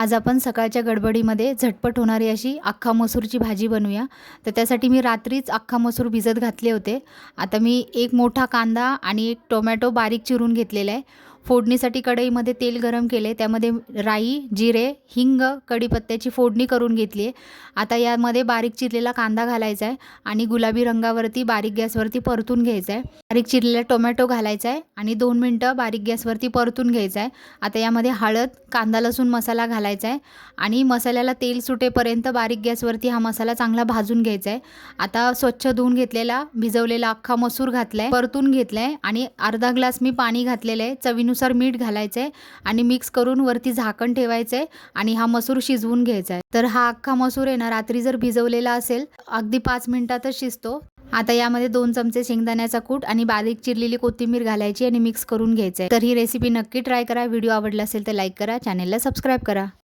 आज आपण सकाळच्या गडबडीमध्ये झटपट होणारी अशी अख्खा मसूरची भाजी बनवूया। तर त्यासाठी मी रात्रीच अख्खा मसूर भिजत घातले होते। आता मी एक मोठा कांदा आणि एक टोमॅटो बारीक चिरून घेतलेला आहे। फोडणीसाठी कढईमध्ये तेल गरम केले, त्यामध्ये राई, जिरे, हिंग, कढीपत्त्याची फोडणी करून घेतली आहे। आता यामध्ये बारीक चिरलेला कांदा घालायचा आहे आणि गुलाबी रंगावरती बारीक गॅसवरती परतून घ्यायचा आहे। बारीक चिरलेला टोमॅटो घालायचा आहे आणि 2 मिनिटं बारीक गॅसवरती परतून घ्यायचा आहे। आता यामध्ये हळद, कांदा लसूण मसाला घालायचा आहे आणि मसाल्याला तेल सुटेपर्यंत बारीक गॅसवरती हा मसाला चांगला भाजून घ्यायचा आहे। आता स्वच्छ धुवून घेतलेला भिजवलेला अख्खा मसूर घातलाय, परतून घेतलाय आणि अर्धा ग्लास मी पाणी घातलेलं आहे। चवीनुसार मीठ घालायचं आहे आणि मिक्स करून वरती झाकण ठेवायचं आहे आणि हा मसूर शिजवून घ्यायचा आहे। तर हा अख्खा मसूर आहे ना, रात्री जर भिजवलेला असेल अगदी 5 मिनिटातच शिजतो। आता यामध्ये 2 चमचे शेंगदाण्याचा कूट आणि बारीक चिरलेली कोथिंबीर घालायची आणि मिक्स करून घ्यायचं आहे। तर ही रेसिपी नक्की ट्राय करा। व्हिडिओ आवडला असेल तर लाईक करा, चॅनलला सबस्क्राईब करा।